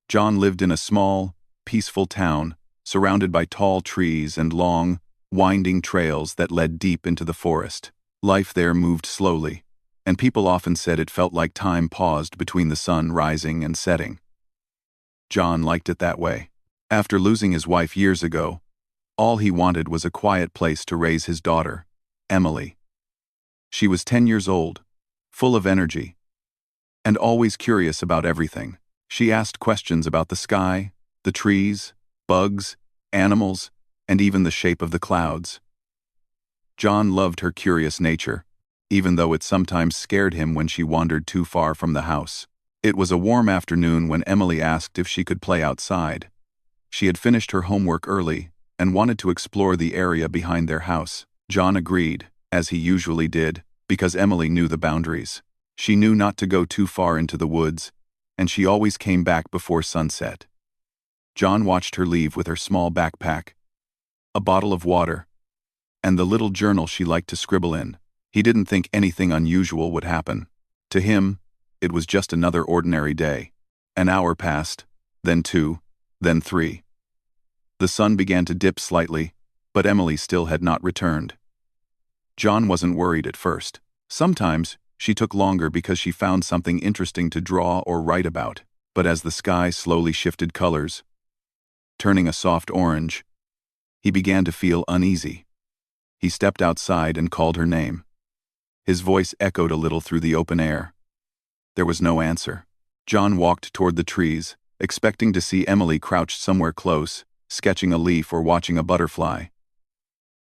John lived in a small, peaceful town, surrounded by tall trees and long, winding trails that led deep into the forest. Life there moved slowly, and people often said it felt like time paused between the sun rising and setting. John liked it that way. After losing his wife years ago, all he wanted was a quiet place to raise his daughter, Emily. She was 10 years old, full of energy, and always curious about everything. She asked questions about the sky, the trees, bugs, animals, and even the shape of the clouds. John loved her curious nature, even though it sometimes scared him when she wandered too far from the house. It was a warm afternoon when Emily asked if she could play outside. She had finished her homework early and wanted to explore the area behind their house. John agreed, as he usually did, because Emily knew the boundaries. She knew not to go too far into the woods, and she always came back before sunset. John watched her leave with her small backpack, a bottle of water, and the little journal she liked to scribble in. He didn't think anything unusual would happen. To him, it was just another ordinary day. An hour passed, then 2, then 3. The sun began to dip slightly, but Emily still had not returned. John wasn't worried at first. Sometimes, she took longer because she found something interesting to draw or write about. But as the sky slowly shifted colors, turning a soft orange, he began to feel uneasy. He stepped outside and called her name. His voice echoed a little through the open air. There was no answer. John walked toward the trees, expecting to see Emily crouched somewhere close, sketching a leaf or watching a butterfly.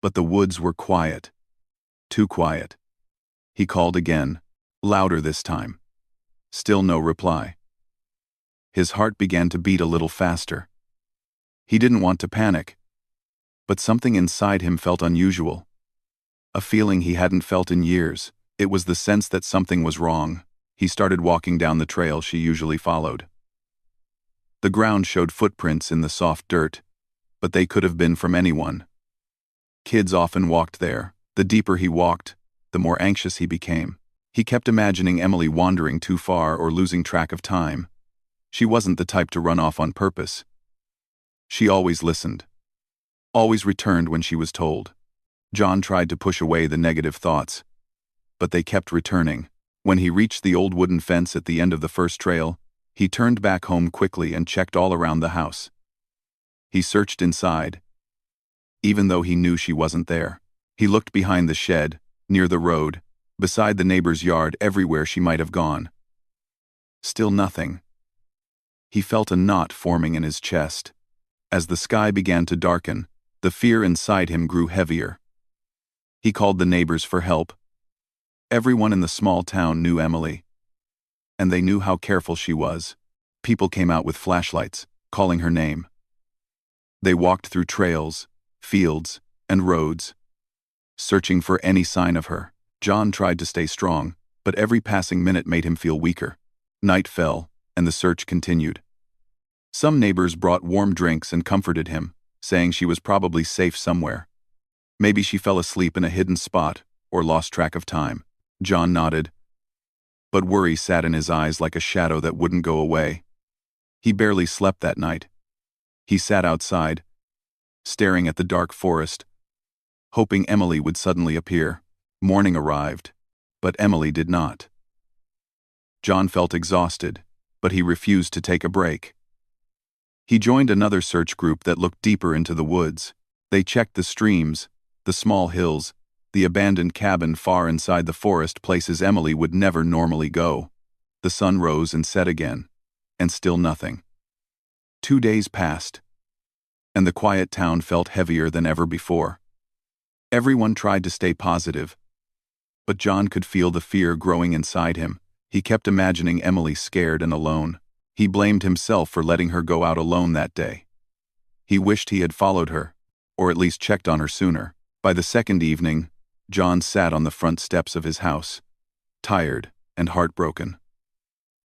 But the woods were quiet. Too quiet. He called again, louder this time. Still no reply. His heart began to beat a little faster. He didn't want to panic, but something inside him felt unusual. A feeling he hadn't felt in years. It was the sense that something was wrong. He started walking down the trail she usually followed. The ground showed footprints in the soft dirt, but they could have been from anyone. Kids often walked there. The deeper he walked, the more anxious he became. He kept imagining Emily wandering too far or losing track of time. She wasn't the type to run off on purpose. She always listened. Always returned when she was told. John tried to push away the negative thoughts, but they kept returning. When he reached the old wooden fence at the end of the first trail, he turned back home quickly and checked all around the house. He searched inside, even though he knew she wasn't there. He looked behind the shed, near the road, beside the neighbor's yard, everywhere she might have gone. Still nothing. He felt a knot forming in his chest. As the sky began to darken, the fear inside him grew heavier. He called the neighbors for help. Everyone in the small town knew Emily, and they knew how careful she was. People came out with flashlights, calling her name. They walked through trails, fields, and roads, searching for any sign of her. John tried to stay strong, but every passing minute made him feel weaker. Night fell, and the search continued. Some neighbors brought warm drinks and comforted him, saying she was probably safe somewhere. Maybe she fell asleep in a hidden spot or lost track of time. John nodded, but worry sat in his eyes like a shadow that wouldn't go away. He barely slept that night. He sat outside, staring at the dark forest, hoping Emily would suddenly appear. Morning arrived, but Emily did not. John felt exhausted, but he refused to take a break. He joined another search group that looked deeper into the woods. They checked the streams, the small hills, the abandoned cabin far inside the forest, places Emily would never normally go. The sun rose and set again, and still nothing. 2 days passed, and the quiet town felt heavier than ever before. Everyone tried to stay positive, but John could feel the fear growing inside him. He kept imagining Emily scared and alone. He blamed himself for letting her go out alone that day. He wished he had followed her, or at least checked on her sooner. By the second evening, John sat on the front steps of his house, tired and heartbroken.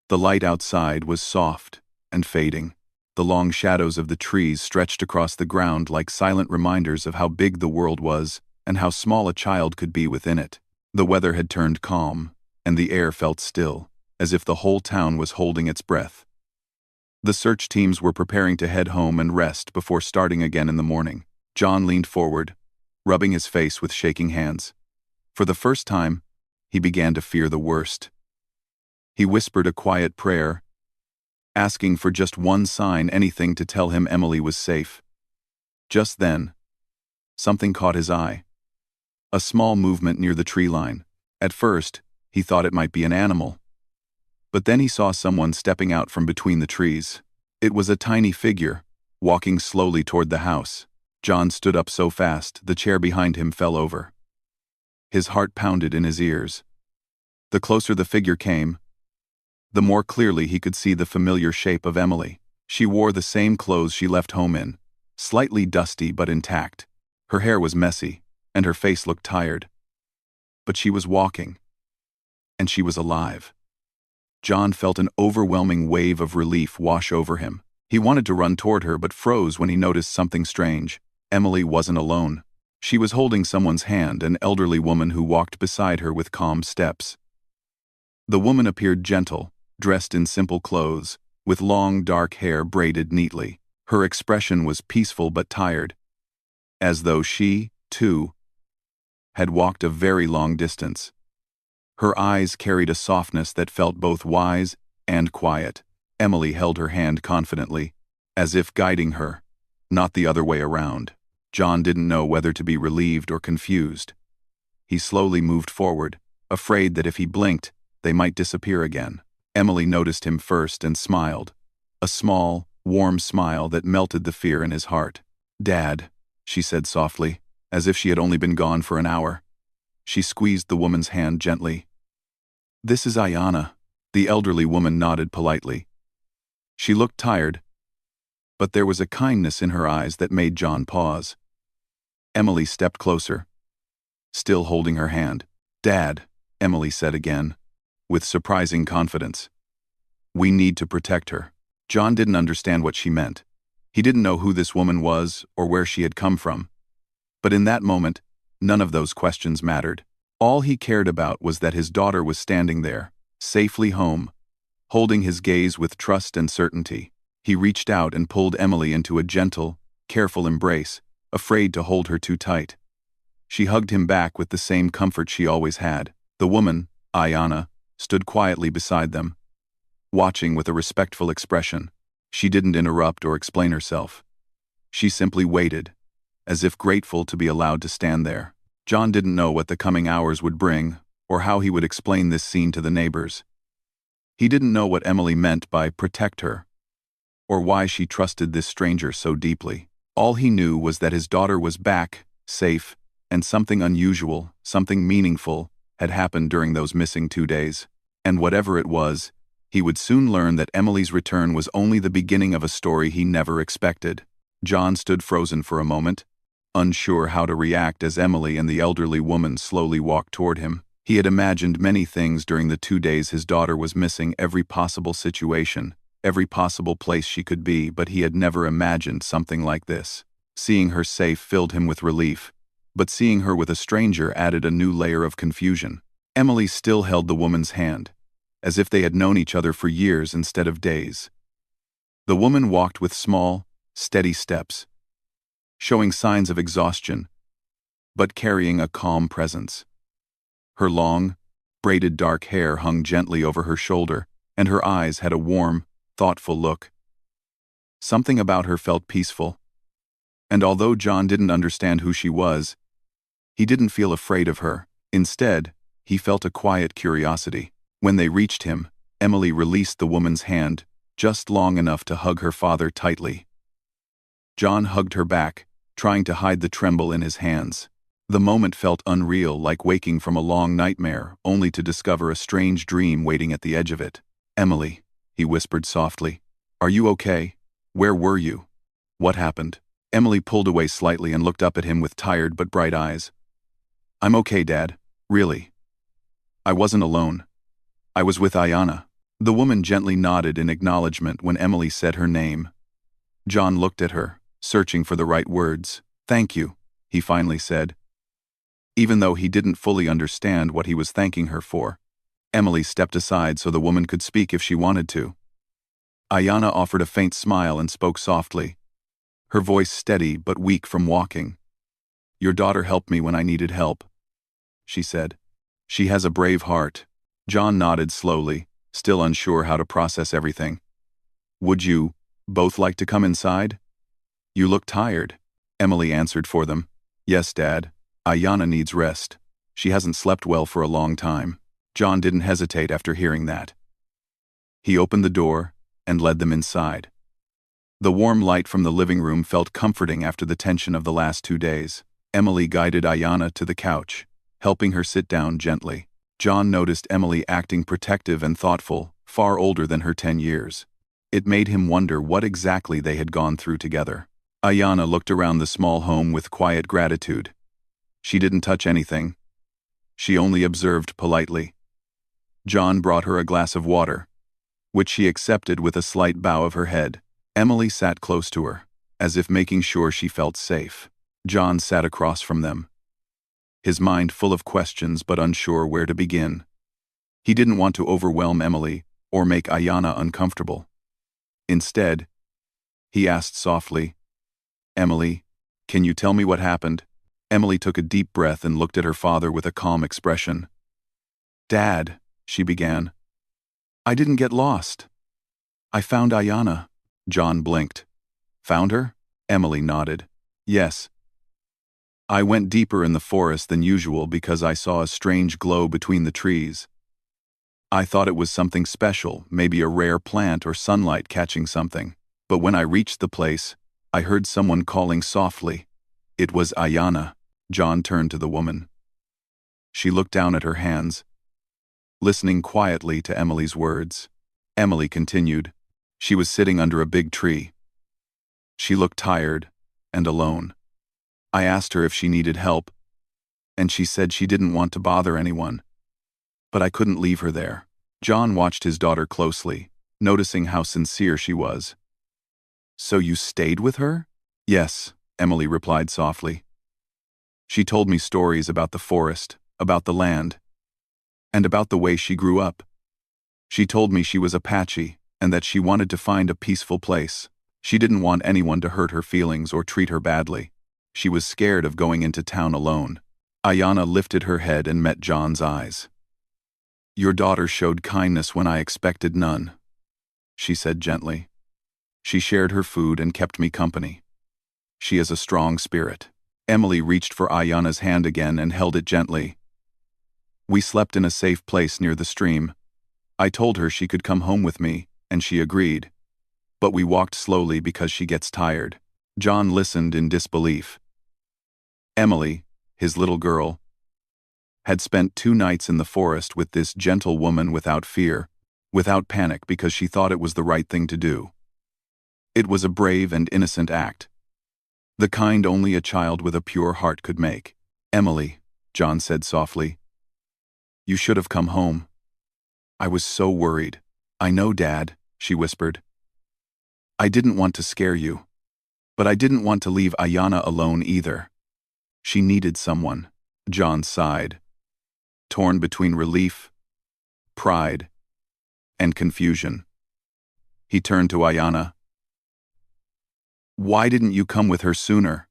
The light outside was soft and fading. The long shadows of the trees stretched across the ground like silent reminders of how big the world was and how small a child could be within it. The weather had turned calm, and the air felt still, as if the whole town was holding its breath. The search teams were preparing to head home and rest before starting again in the morning. John leaned forward, rubbing his face with shaking hands. For the first time, he began to fear the worst. He whispered a quiet prayer, asking for just one sign, anything to tell him Emily was safe. Just then, something caught his eye. A small movement near the tree line. At first, he thought it might be an animal. But then he saw someone stepping out from between the trees. It was a tiny figure, walking slowly toward the house. John stood up so fast, the chair behind him fell over. His heart pounded in his ears. The closer the figure came, the more clearly he could see the familiar shape of Emily. She wore the same clothes she left home in, slightly dusty but intact. Her hair was messy, and her face looked tired. But she was walking, and she was alive. John felt an overwhelming wave of relief wash over him. He wanted to run toward her but froze when he noticed something strange. Emily wasn't alone. She was holding someone's hand, an elderly woman who walked beside her with calm steps. The woman appeared gentle, dressed in simple clothes, with long dark hair braided neatly. Her expression was peaceful but tired, as though she, too, had walked a very long distance. Her eyes carried a softness that felt both wise and quiet. Emily held her hand confidently, as if guiding her, not the other way around. John didn't know whether to be relieved or confused. He slowly moved forward, afraid that if he blinked, they might disappear again. Emily noticed him first and smiled, a small, warm smile that melted the fear in his heart. "Dad," she said softly, as if she had only been gone for an hour. She squeezed the woman's hand gently. "This is Ayanna." The elderly woman nodded politely. She looked tired, but there was a kindness in her eyes that made John pause. Emily stepped closer, still holding her hand. "Dad," Emily said again, with surprising confidence. "We need to protect her." John didn't understand what she meant. He didn't know who this woman was or where she had come from. But in that moment, none of those questions mattered. All he cared about was that his daughter was standing there, safely home, holding his gaze with trust and certainty. He reached out and pulled Emily into a gentle, careful embrace, afraid to hold her too tight. She hugged him back with the same comfort she always had. The woman, Ayanna, stood quietly beside them, watching with a respectful expression. She didn't interrupt or explain herself. She simply waited, as if grateful to be allowed to stand there. John didn't know what the coming hours would bring, or how he would explain this scene to the neighbors. He didn't know what Emily meant by protect her, or why she trusted this stranger so deeply. All he knew was that his daughter was back, safe, and something unusual, something meaningful, had happened during those missing 2 days. And whatever it was, he would soon learn that Emily's return was only the beginning of a story he never expected. John stood frozen for a moment, unsure how to react as Emily and the elderly woman slowly walked toward him. He had imagined many things during the 2 days his daughter was missing, every possible situation, every possible place she could be, but he had never imagined something like this. Seeing her safe filled him with relief, but seeing her with a stranger added a new layer of confusion. Emily still held the woman's hand, as if they had known each other for years instead of days. The woman walked with small, steady steps, showing signs of exhaustion, but carrying a calm presence. Her long, braided dark hair hung gently over her shoulder, and her eyes had a warm, thoughtful look. Something about her felt peaceful, and although John didn't understand who she was, he didn't feel afraid of her. Instead, he felt a quiet curiosity. When they reached him, Emily released the woman's hand, just long enough to hug her father tightly. John hugged her back, trying to hide the tremble in his hands. The moment felt unreal, like waking from a long nightmare, only to discover a strange dream waiting at the edge of it. "Emily," he whispered softly, "are you okay? Where were you? What happened?" Emily pulled away slightly and looked up at him with tired but bright eyes. "I'm okay, Dad. Really. I wasn't alone. I was with Ayanna." The woman gently nodded in acknowledgement when Emily said her name. John looked at her, searching for the right words. "Thank you," he finally said, even though he didn't fully understand what he was thanking her for. Emily stepped aside so the woman could speak if she wanted to. Ayanna offered a faint smile and spoke softly, her voice steady but weak from walking. "Your daughter helped me when I needed help," she said. "She has a brave heart." John nodded slowly, still unsure how to process everything. "Would you both like to come inside? You look tired," Emily answered for them. "Yes, Dad. Ayanna needs rest. She hasn't slept well for a long time." John didn't hesitate after hearing that. He opened the door and led them inside. The warm light from the living room felt comforting after the tension of the last 2 days. Emily guided Ayanna to the couch, helping her sit down gently. John noticed Emily acting protective and thoughtful, far older than her 10 years. It made him wonder what exactly they had gone through together. Ayanna looked around the small home with quiet gratitude. She didn't touch anything. She only observed politely. John brought her a glass of water, which she accepted with a slight bow of her head. Emily sat close to her, as if making sure she felt safe. John sat across from them, his mind full of questions but unsure where to begin. He didn't want to overwhelm Emily or make Ayanna uncomfortable. Instead, he asked softly, "Emily, can you tell me what happened?" Emily took a deep breath and looked at her father with a calm expression. "Dad," she began, "I didn't get lost. I found Ayanna." John blinked. "Found her?" Emily nodded. "Yes. I went deeper in the forest than usual because I saw a strange glow between the trees. I thought it was something special, maybe a rare plant or sunlight catching something. But when I reached the place, I heard someone calling softly. It was Ayanna." John turned to the woman. She looked down at her hands, listening quietly to Emily's words. Emily continued. "She was sitting under a big tree. She looked tired and alone. I asked her if she needed help, and she said she didn't want to bother anyone. But I couldn't leave her there." John watched his daughter closely, noticing how sincere she was. "So you stayed with her?" "Yes," Emily replied softly. "She told me stories about the forest, about the land, and about the way she grew up. She told me she was Apache and that she wanted to find a peaceful place. She didn't want anyone to hurt her feelings or treat her badly. She was scared of going into town alone." Ayanna lifted her head and met John's eyes. "Your daughter showed kindness when I expected none," she said gently. "She shared her food and kept me company. She is a strong spirit." Emily reached for Ayanna's hand again and held it gently. "We slept in a safe place near the stream. I told her she could come home with me, and she agreed. But we walked slowly because she gets tired." John listened in disbelief. Emily, his little girl, had spent 2 nights in the forest with this gentle woman without fear, without panic because she thought it was the right thing to do. It was a brave and innocent act, the kind only a child with a pure heart could make. "Emily," John said softly, "you should have come home. I was so worried." "I know, Dad," she whispered. "I didn't want to scare you. But I didn't want to leave Ayanna alone either. She needed someone." John sighed, torn between relief, pride, and confusion. He turned to Ayanna. "Why didn't you come with her sooner?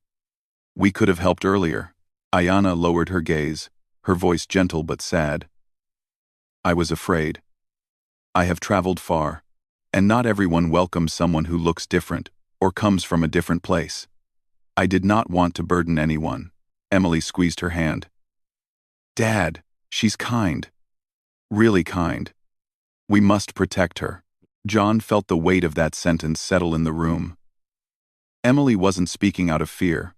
We could have helped earlier." Ayanna lowered her gaze, her voice gentle but sad. "I was afraid. I have traveled far, and not everyone welcomes someone who looks different or comes from a different place. I did not want to burden anyone." Emily squeezed her hand. "Dad, she's kind. Really kind. We must protect her." John felt the weight of that sentence settle in the room. Emily wasn't speaking out of fear.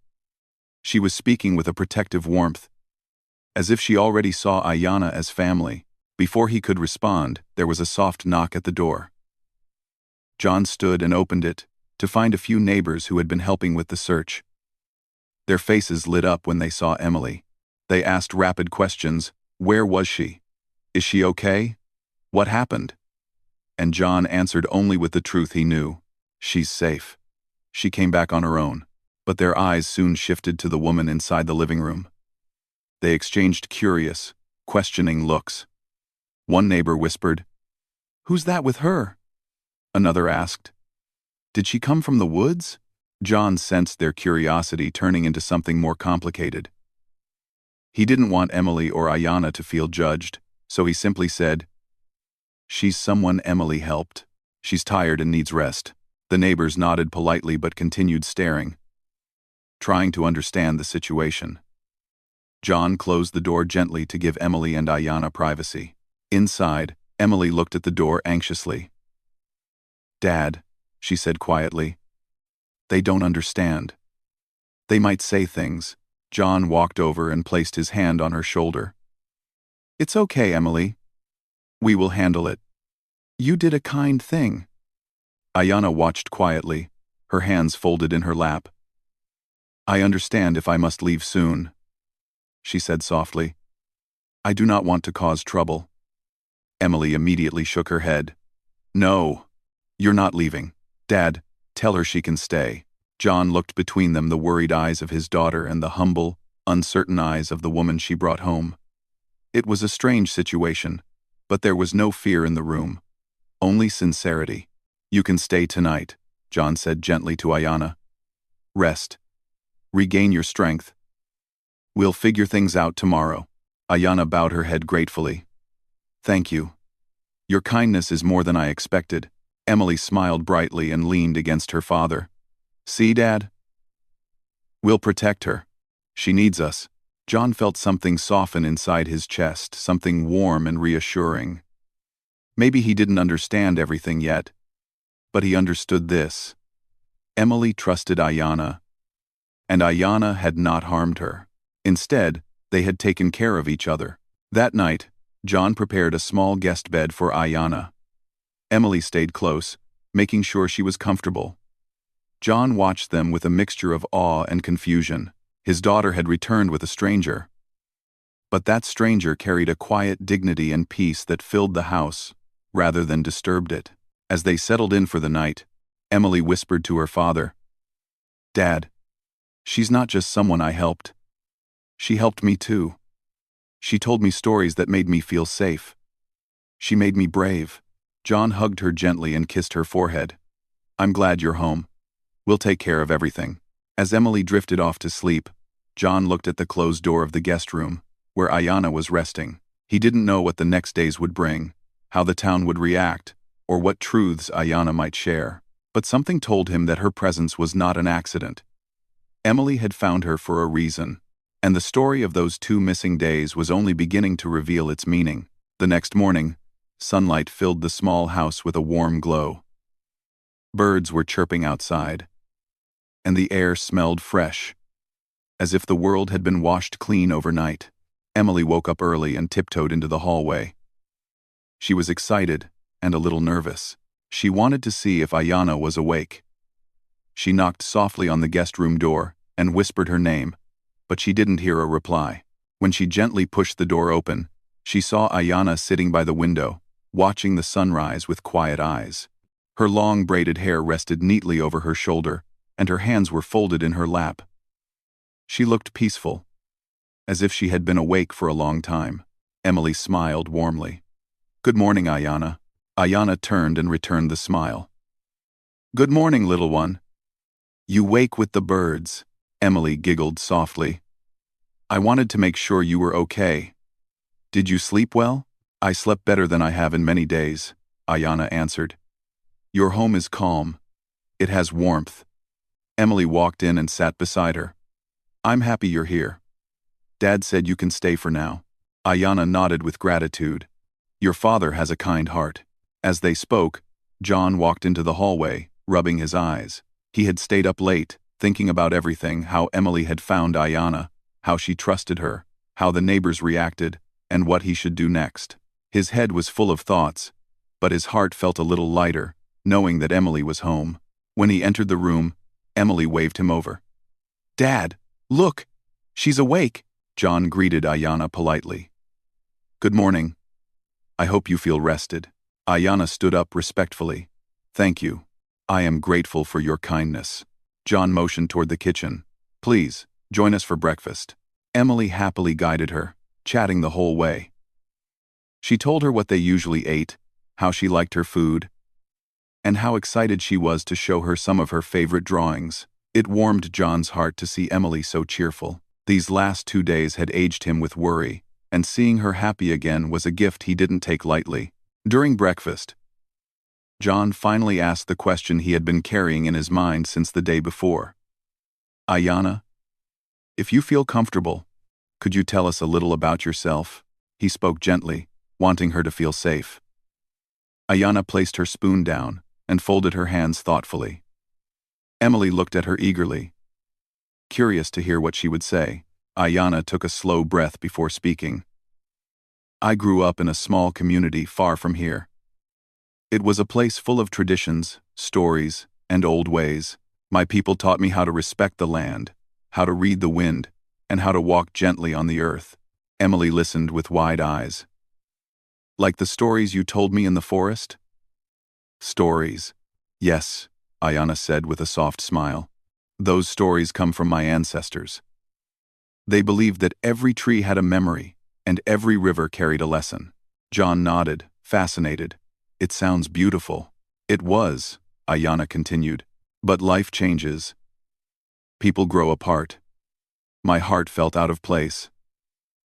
She was speaking with a protective warmth, as if she already saw Ayanna as family. Before he could respond, there was a soft knock at the door. John stood and opened it, to find a few neighbors who had been helping with the search. Their faces lit up when they saw Emily. They asked rapid questions. Where was she? Is she okay? What happened? And John answered only with the truth he knew. She's safe. She came back on her own. But their eyes soon shifted to the woman inside the living room. They exchanged curious, questioning looks. One neighbor whispered, "Who's that with her?" another asked. Did she come from the woods? John sensed their curiosity turning into something more complicated. He didn't want Emily or Ayanna to feel judged, so he simply said, "She's someone Emily helped. She's tired and needs rest." The neighbors nodded politely but continued staring, trying to understand the situation. John closed the door gently to give Emily and Ayanna privacy. Inside, Emily looked at the door anxiously. "Dad," she said quietly, "they don't understand. They might say things." John walked over and placed his hand on her shoulder. "It's okay, Emily. We will handle it. You did a kind thing." Ayanna watched quietly, her hands folded in her lap. "I understand if I must leave soon," she said softly. "I do not want to cause trouble." Emily immediately shook her head. "No, you're not leaving. Dad, tell her she can stay." John looked between them, the worried eyes of his daughter and the humble, uncertain eyes of the woman she brought home. It was a strange situation, but there was no fear in the room, only sincerity. "You can stay tonight," John said gently to Ayanna. "Rest. Regain your strength. We'll figure things out tomorrow." Ayanna bowed her head gratefully. "Thank you. Your kindness is more than I expected." Emily smiled brightly and leaned against her father. "See, Dad? We'll protect her. She needs us." John felt something soften inside his chest, something warm and reassuring. Maybe he didn't understand everything yet, but he understood this. Emily trusted Ayanna, and Ayanna had not harmed her. Instead, they had taken care of each other. That night, John prepared a small guest bed for Ayanna. Emily stayed close, making sure she was comfortable. John watched them with a mixture of awe and confusion. His daughter had returned with a stranger. But that stranger carried a quiet dignity and peace that filled the house, rather than disturbed it. As they settled in for the night, Emily whispered to her father, "Dad, she's not just someone I helped. She helped me too. She told me stories that made me feel safe. She made me brave." John hugged her gently and kissed her forehead. "I'm glad you're home. We'll take care of everything." As Emily drifted off to sleep, John looked at the closed door of the guest room, where Ayanna was resting. He didn't know what the next days would bring, how the town would react, or what truths Ayanna might share. But something told him that her presence was not an accident. Emily had found her for a reason, and the story of those 2 missing days was only beginning to reveal its meaning. The next morning, sunlight filled the small house with a warm glow. Birds were chirping outside, and the air smelled fresh, as if the world had been washed clean overnight. Emily woke up early and tiptoed into the hallway. She was excited and a little nervous. She wanted to see if Ayanna was awake. She knocked softly on the guest room door and whispered her name, but she didn't hear a reply. When she gently pushed the door open, she saw Ayanna sitting by the window, watching the sunrise with quiet eyes. Her long braided hair rested neatly over her shoulder, and her hands were folded in her lap. She looked peaceful, as if she had been awake for a long time. Emily smiled warmly. "Good morning, Ayanna." Ayanna turned and returned the smile. "Good morning, little one. You wake with the birds." Emily giggled softly. "I wanted to make sure you were okay. Did you sleep well?" "I slept better than I have in many days," Ayanna answered. "Your home is calm. It has warmth." Emily walked in and sat beside her. "I'm happy you're here. Dad said you can stay for now." Ayanna nodded with gratitude. "Your father has a kind heart." As they spoke, John walked into the hallway, rubbing his eyes. He had stayed up late, thinking about everything, how Emily had found Ayanna, how she trusted her, how the neighbors reacted, and what he should do next. His head was full of thoughts, but his heart felt a little lighter, knowing that Emily was home. When he entered the room, Emily waved him over. "Dad, look! She's awake!" John greeted Ayanna politely. "Good morning. I hope you feel rested." Ayanna stood up respectfully. "Thank you. I am grateful for your kindness." John motioned toward the kitchen. "Please, join us for breakfast." Emily happily guided her, chatting the whole way. She told her what they usually ate, how she liked her food, and how excited she was to show her some of her favorite drawings. It warmed John's heart to see Emily so cheerful. These last 2 days had aged him with worry, and seeing her happy again was a gift he didn't take lightly. During breakfast, John finally asked the question he had been carrying in his mind since the day before. "Ayanna, if you feel comfortable, could you tell us a little about yourself?" He spoke gently, wanting her to feel safe. Ayanna placed her spoon down and folded her hands thoughtfully. Emily looked at her eagerly, curious to hear what she would say. Ayanna took a slow breath before speaking. "I grew up in a small community far from here. It was a place full of traditions, stories, and old ways. My people taught me how to respect the land, how to read the wind, and how to walk gently on the earth." Emily listened with wide eyes. "Like the stories you told me in the forest?" "Stories. Yes," Ayanna said with a soft smile. "Those stories come from my ancestors. They believed that every tree had a memory, and every river carried a lesson." John nodded, fascinated. "It sounds beautiful." "It was," Ayanna continued. "But life changes. People grow apart. My heart felt out of place.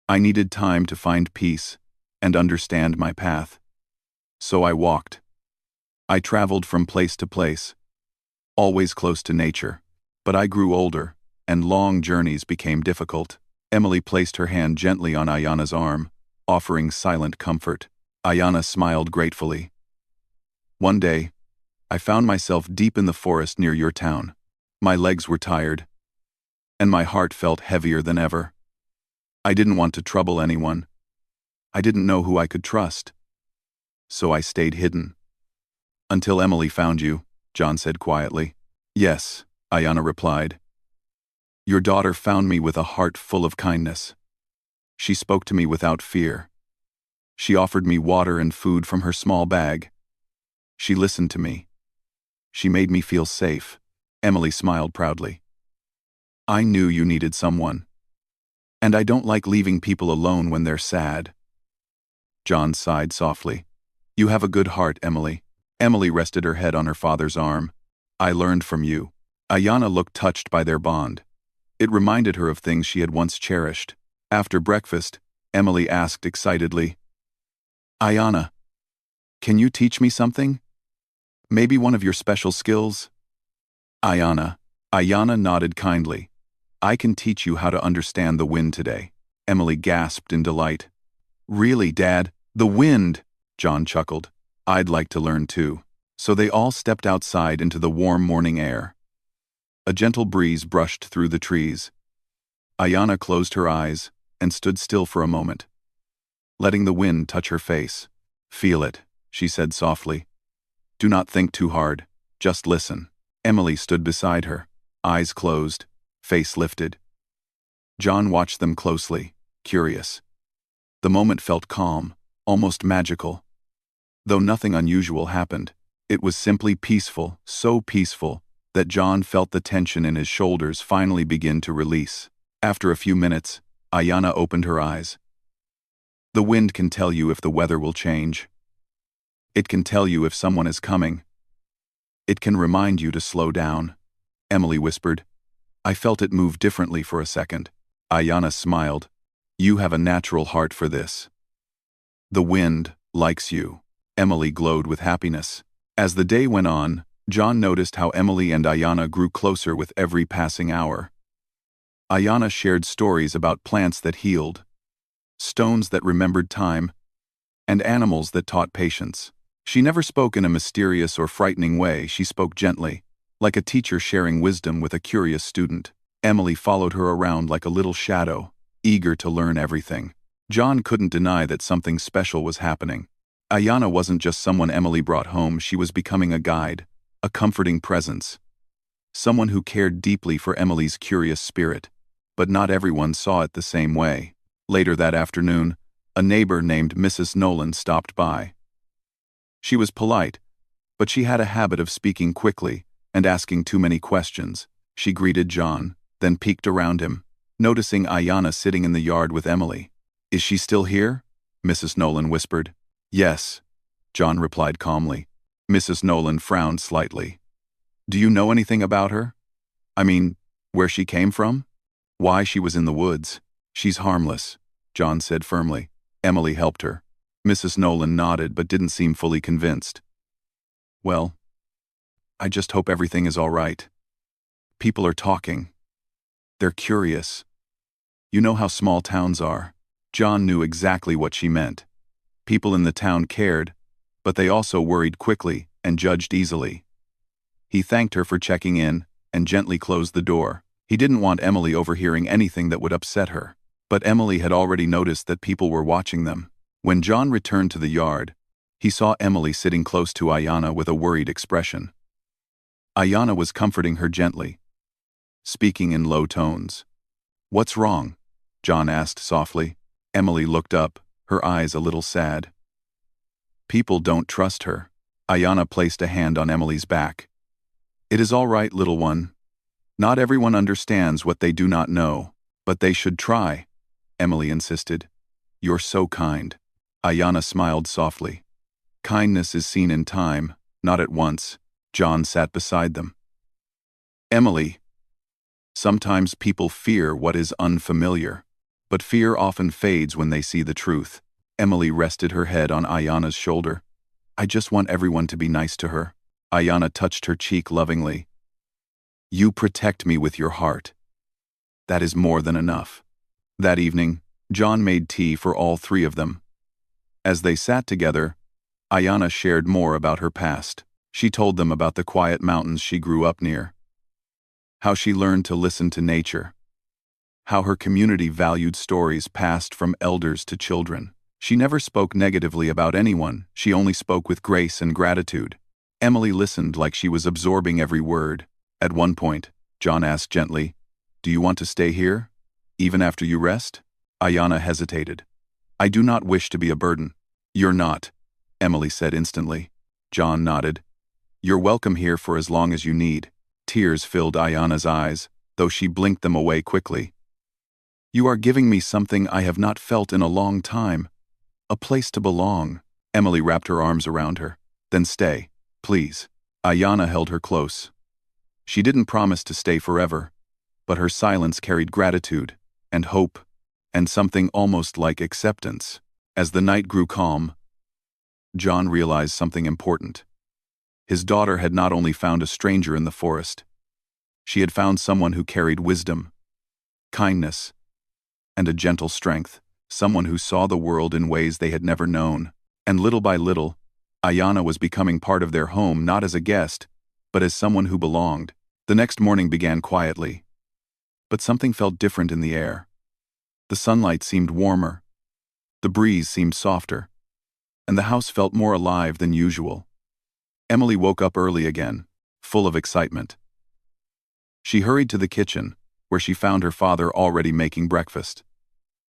I needed time to find peace and understand my path. So I walked. I traveled from place to place, always close to nature. But I grew older, and long journeys became difficult." Emily placed her hand gently on Ayanna's arm, offering silent comfort. Ayanna smiled gratefully. "One day, I found myself deep in the forest near your town. My legs were tired, and my heart felt heavier than ever. I didn't want to trouble anyone. I didn't know who I could trust. So I stayed hidden. Until Emily found you," John said quietly. "Yes," Ayanna replied. "Your daughter found me with a heart full of kindness. She spoke to me without fear. She offered me water and food from her small bag. She listened to me. She made me feel safe." Emily smiled proudly. "I knew you needed someone. And I don't like leaving people alone when they're sad." John sighed softly. "You have a good heart, Emily." Emily rested her head on her father's arm. "I learned from you." Ayanna looked touched by their bond. It reminded her of things she had once cherished. After breakfast, Emily asked excitedly, "Ayanna, can you teach me something? Maybe one of your special skills?" Ayanna nodded kindly. "I can teach you how to understand the wind today." Emily gasped in delight. "Really, Dad? The wind?" John chuckled. "I'd like to learn too." So they all stepped outside into the warm morning air. A gentle breeze brushed through the trees. Ayanna closed her eyes and stood still for a moment, letting the wind touch her face. "Feel it," she said softly. "Do not think too hard. Just listen." Emily stood beside her, eyes closed, face lifted. John watched them closely, curious. The moment felt calm, almost magical. Though nothing unusual happened, it was simply peaceful, so peaceful that John felt the tension in his shoulders finally begin to release. After a few minutes, Ayanna opened her eyes. "The wind can tell you if the weather will change. It can tell you if someone is coming. It can remind you to slow down," Emily whispered. "I felt it move differently for a second." Ayanna smiled. "You have a natural heart for this. The wind likes you." Emily glowed with happiness. As the day went on, John noticed how Emily and Ayanna grew closer with every passing hour. Ayanna shared stories about plants that healed, stones that remembered time, and animals that taught patience. She never spoke in a mysterious or frightening way. She spoke gently, like a teacher sharing wisdom with a curious student. Emily followed her around like a little shadow, eager to learn everything. John couldn't deny that something special was happening. Ayanna wasn't just someone Emily brought home, she was becoming a guide, a comforting presence. Someone who cared deeply for Emily's curious spirit. But not everyone saw it the same way. Later that afternoon, a neighbor named Mrs. Nolan stopped by. She was polite, but she had a habit of speaking quickly and asking too many questions. She greeted John, then peeked around him, noticing Ayanna sitting in the yard with Emily. "Is she still here?" Mrs. Nolan whispered. "Yes," John replied calmly. Mrs. Nolan frowned slightly. Do you know anything about her? I mean, where she came from? Why she was in the woods? She's harmless, John said firmly. Emily helped her. Mrs. Nolan nodded but didn't seem fully convinced. Well, I just hope everything is all right. People are talking. They're curious. You know how small towns are. John knew exactly what she meant. People in the town cared, but they also worried quickly and judged easily. He thanked her for checking in and gently closed the door. He didn't want Emily overhearing anything that would upset her. But Emily had already noticed that people were watching them. When John returned to the yard, he saw Emily sitting close to Ayanna with a worried expression. Ayanna was comforting her gently, speaking in low tones. What's wrong? John asked softly. Emily looked up, her eyes a little sad. People don't trust her. Ayanna placed a hand on Emily's back. It is all right, little one. Not everyone understands what they do not know, but they should try, Emily insisted. You're so kind. Ayanna smiled softly. Kindness is seen in time, not at once. John sat beside them. Emily, sometimes people fear what is unfamiliar, but fear often fades when they see the truth. Emily rested her head on Ayanna's shoulder. I just want everyone to be nice to her. Ayanna touched her cheek lovingly. You protect me with your heart. That is more than enough. That evening, John made tea for all three of them. As they sat together, Ayanna shared more about her past. She told them about the quiet mountains she grew up near, how she learned to listen to nature, how her community valued stories passed from elders to children. She never spoke negatively about anyone, she only spoke with grace and gratitude. Emily listened like she was absorbing every word. At one point, John asked gently, Do you want to stay here, even after you rest? Ayanna hesitated. I do not wish to be a burden. You're not, Emily said instantly. John nodded. You're welcome here for as long as you need. Tears filled Ayanna's eyes, though she blinked them away quickly. You are giving me something I have not felt in a long time. A place to belong. Emily wrapped her arms around her. Then stay, please. Ayanna held her close. She didn't promise to stay forever, but her silence carried gratitude and hope and something almost like acceptance. As the night grew calm, John realized something important. His daughter had not only found a stranger in the forest, she had found someone who carried wisdom, kindness, and a gentle strength, someone who saw the world in ways they had never known. And little by little, Ayanna was becoming part of their home not as a guest, but as someone who belonged. The next morning began quietly, but something felt different in the air. The sunlight seemed warmer, the breeze seemed softer, and the house felt more alive than usual. Emily woke up early again, full of excitement. She hurried to the kitchen, where she found her father already making breakfast.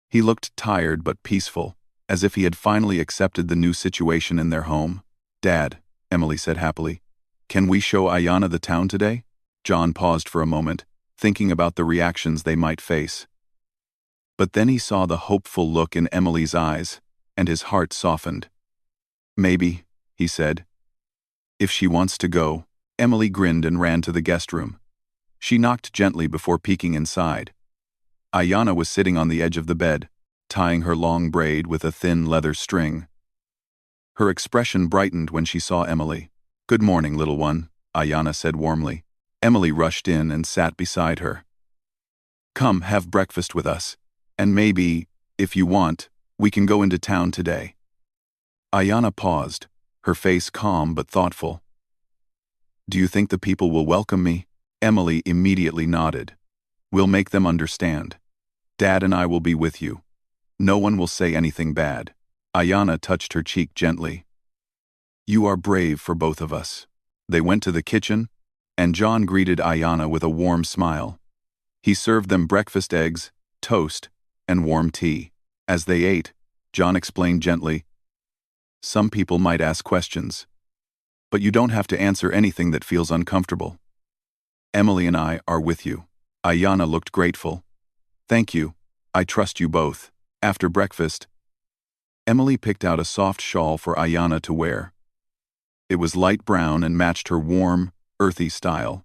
He looked tired but peaceful, as if he had finally accepted the new situation in their home. Dad, Emily said happily, can we show Ayanna the town today? John paused for a moment, thinking about the reactions they might face. But then he saw the hopeful look in Emily's eyes, and his heart softened. Maybe, he said. If she wants to go. Emily grinned and ran to the guest room. She knocked gently before peeking inside. Ayanna was sitting on the edge of the bed, tying her long braid with a thin leather string. Her expression brightened when she saw Emily. Good morning, little one, Ayanna said warmly. Emily rushed in and sat beside her. Come, have breakfast with us, and maybe, if you want, we can go into town today. Ayanna paused, her face calm but thoughtful. Do you think the people will welcome me? Emily immediately nodded. We'll make them understand. Dad and I will be with you. No one will say anything bad. Ayanna touched her cheek gently. You are brave for both of us. They went to the kitchen, and John greeted Ayanna with a warm smile. He served them breakfast eggs, toast, and warm tea. As they ate, John explained gently, some people might ask questions, but you don't have to answer anything that feels uncomfortable. Emily and I are with you. Ayanna looked grateful. Thank you. I trust you both. After breakfast, Emily picked out a soft shawl for Ayanna to wear. It was light brown and matched her warm, earthy style.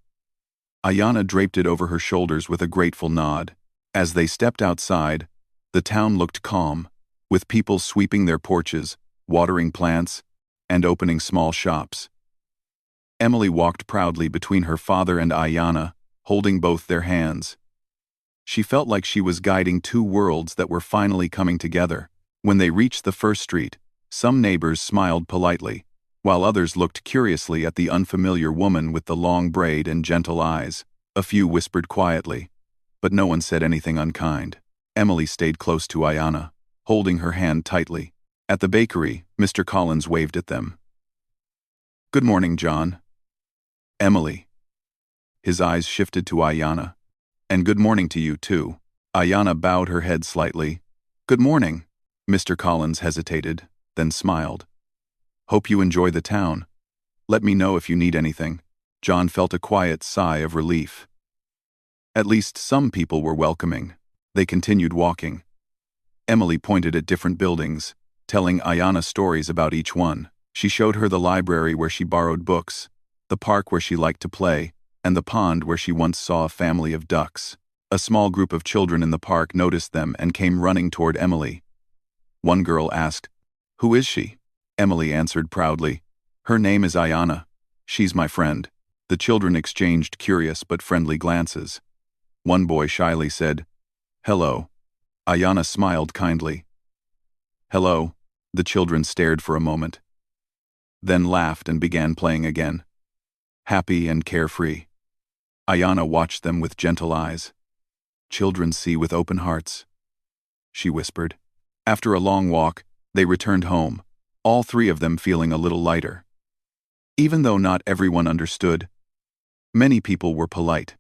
Ayana draped it over her shoulders with a grateful nod. As they stepped outside, the town looked calm, with people sweeping their porches, watering plants, and opening small shops. Emily walked proudly between her father and Ayana, holding both their hands. She felt like she was guiding two worlds that were finally coming together. When they reached the first street, some neighbors smiled politely, while others looked curiously at the unfamiliar woman with the long braid and gentle eyes. A few whispered quietly, but no one said anything unkind. Emily stayed close to Ayana, holding her hand tightly. At the bakery, Mr. Collins waved at them. "Good morning, John." "Emily." His eyes shifted to Ayana. "And good morning to you, too." Ayana bowed her head slightly. "Good morning." Mr. Collins hesitated, then smiled. "Hope you enjoy the town. Let me know if you need anything." John felt a quiet sigh of relief. At least some people were welcoming. They continued walking. Emily pointed at different buildings, telling Ayana stories about each one. She showed her the library where she borrowed books, the park where she liked to play, and the pond where she once saw a family of ducks. A small group of children in the park noticed them and came running toward Emily. One girl asked, "Who is she?" Emily answered proudly, "Her name is Ayana. She's my friend." The children exchanged curious but friendly glances. One boy shyly said, "Hello." Ayana smiled kindly. "Hello." The children stared for a moment, then laughed and began playing again, happy and carefree. Ayana watched them with gentle eyes. "Children see with open hearts," she whispered. After a long walk, they returned home, all three of them feeling a little lighter. Even though not everyone understood, many people were polite.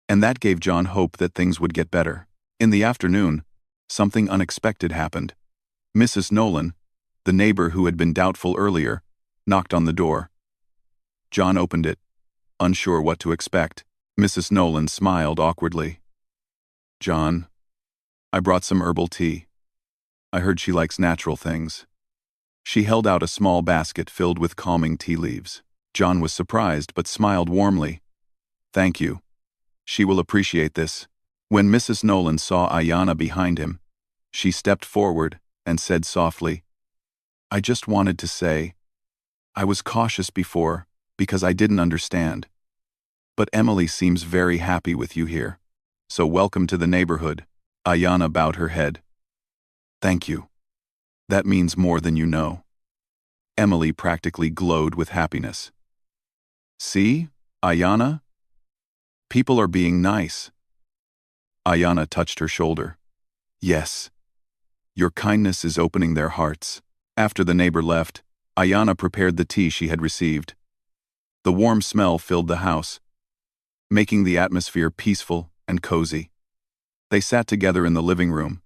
And that gave John hope that things would get better. In the afternoon, something unexpected happened. Mrs. Nolan, the neighbor who had been doubtful earlier, knocked on the door. John opened it, unsure what to expect. Mrs. Nolan smiled awkwardly. "John, I brought some herbal tea. I heard she likes natural things." She held out a small basket filled with calming tea leaves. John was surprised but smiled warmly. "Thank you. She will appreciate this." When Mrs. Nolan saw Ayana behind him, she stepped forward and said softly, "I just wanted to say, I was cautious before because I didn't understand. But Emily seems very happy with you here. So welcome to the neighborhood." Ayana bowed her head. "Thank you. That means more than you know." Emily practically glowed with happiness. "See, Ayana? People are being nice." Ayana touched her shoulder. "Yes. Your kindness is opening their hearts." After the neighbor left, Ayana prepared the tea she had received. The warm smell filled the house, making the atmosphere peaceful and cozy. They sat together in the living room,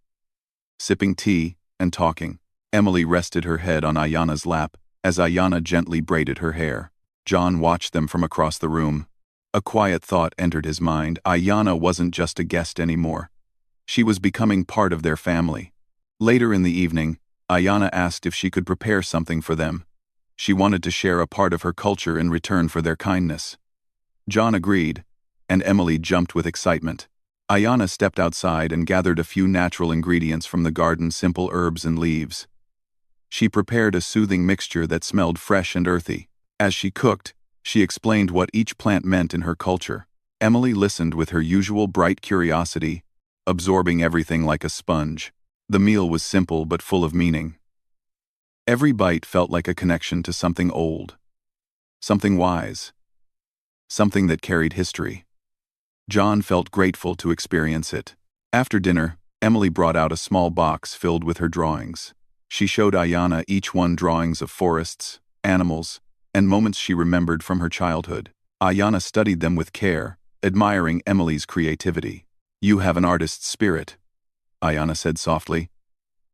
sipping tea and talking. Emily rested her head on Ayana's lap as Ayana gently braided her hair. John watched them from across the room. A quiet thought entered his mind. Ayana wasn't just a guest anymore. She was becoming part of their family. Later in the evening, Ayana asked if she could prepare something for them. She wanted to share a part of her culture in return for their kindness. John agreed, and Emily jumped with excitement. Ayana stepped outside and gathered a few natural ingredients from the garden, simple herbs and leaves. She prepared a soothing mixture that smelled fresh and earthy. As she cooked, she explained what each plant meant in her culture. Emily listened with her usual bright curiosity, absorbing everything like a sponge. The meal was simple but full of meaning. Every bite felt like a connection to something old, something wise, something that carried history. John felt grateful to experience it. After dinner, Emily brought out a small box filled with her drawings. She showed Ayana each one drawings of forests, animals, and moments she remembered from her childhood. Ayana studied them with care, admiring Emily's creativity. "You have an artist's spirit," Ayana said softly.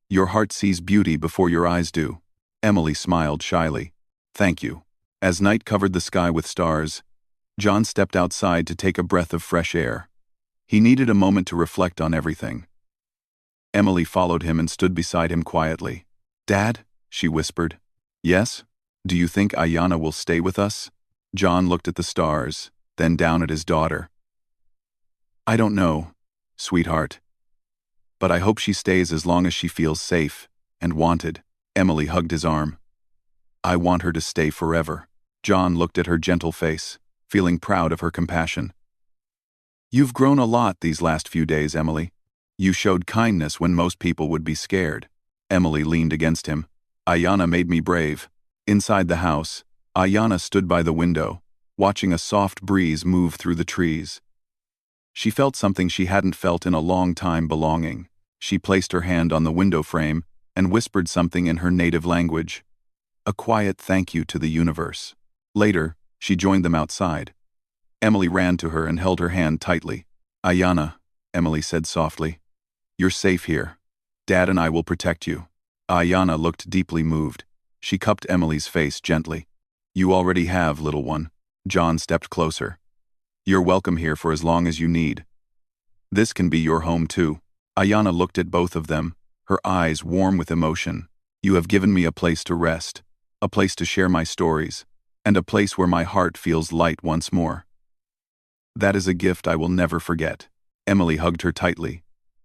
"Your heart sees beauty before your eyes do." Emily smiled shyly. "Thank you." As night covered the sky with stars, John stepped outside to take a breath of fresh air. He needed a moment to reflect on everything. Emily followed him and stood beside him quietly. "Dad?" she whispered. "Yes?" "Do you think Ayanna will stay with us?" John looked at the stars, then down at his daughter. "I don't know, sweetheart. But I hope she stays as long as she feels safe and wanted." Emily hugged his arm. "I want her to stay forever." John looked at her gentle face, feeling proud of her compassion. "You've grown a lot these last few days, Emily. You showed kindness when most people would be scared." Emily leaned against him. "Ayanna made me brave." Inside the house, Ayanna stood by the window, watching a soft breeze move through the trees. She felt something she hadn't felt in a long time: belonging. She placed her hand on the window frame and whispered something in her native language. A quiet thank you to the universe. Later, she joined them outside. Emily ran to her and held her hand tightly. "Ayanna," Emily said softly, "you're safe here. Dad and I will protect you." Ayanna looked deeply moved. She cupped Emily's face gently. "You already have, little one." John stepped closer. "You're welcome here for as long as you need. This can be your home too." Ayanna looked at both of them, her eyes warm with emotion. "You have given me a place to rest, a place to share my stories, and a place where my heart feels light once more. That is a gift I will never forget." Emily hugged her tightly,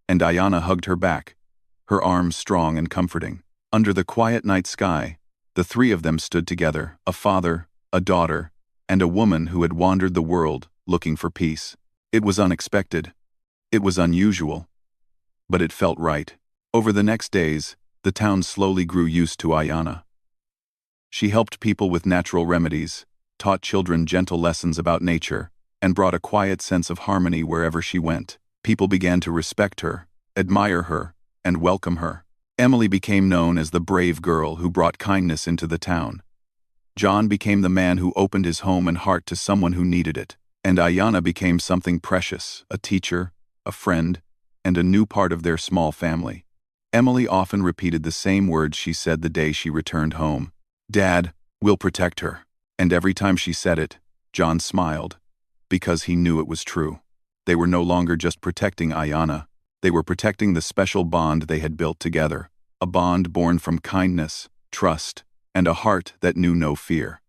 and Ayanna hugged her back, her arms strong and comforting. Under the quiet night sky, the three of them stood together: a father, a daughter, and a woman who had wandered the world looking for peace. It was unexpected. It was unusual. But it felt right. Over the next days, the town slowly grew used to Ayanna. She helped people with natural remedies, taught children gentle lessons about nature, and brought a quiet sense of harmony wherever she went. People began to respect her, admire her, and welcome her. Emily became known as the brave girl who brought kindness into the town. John became the man who opened his home and heart to someone who needed it. And Ayanna became something precious: a teacher, a friend, and a new part of their small family. Emily often repeated the same words she said the day she returned home: "Dad, we'll protect her." And every time she said it, John smiled, because he knew it was true. They were no longer just protecting Ayanna. They were protecting the special bond they had built together, a bond born from kindness, trust, and a heart that knew no fear.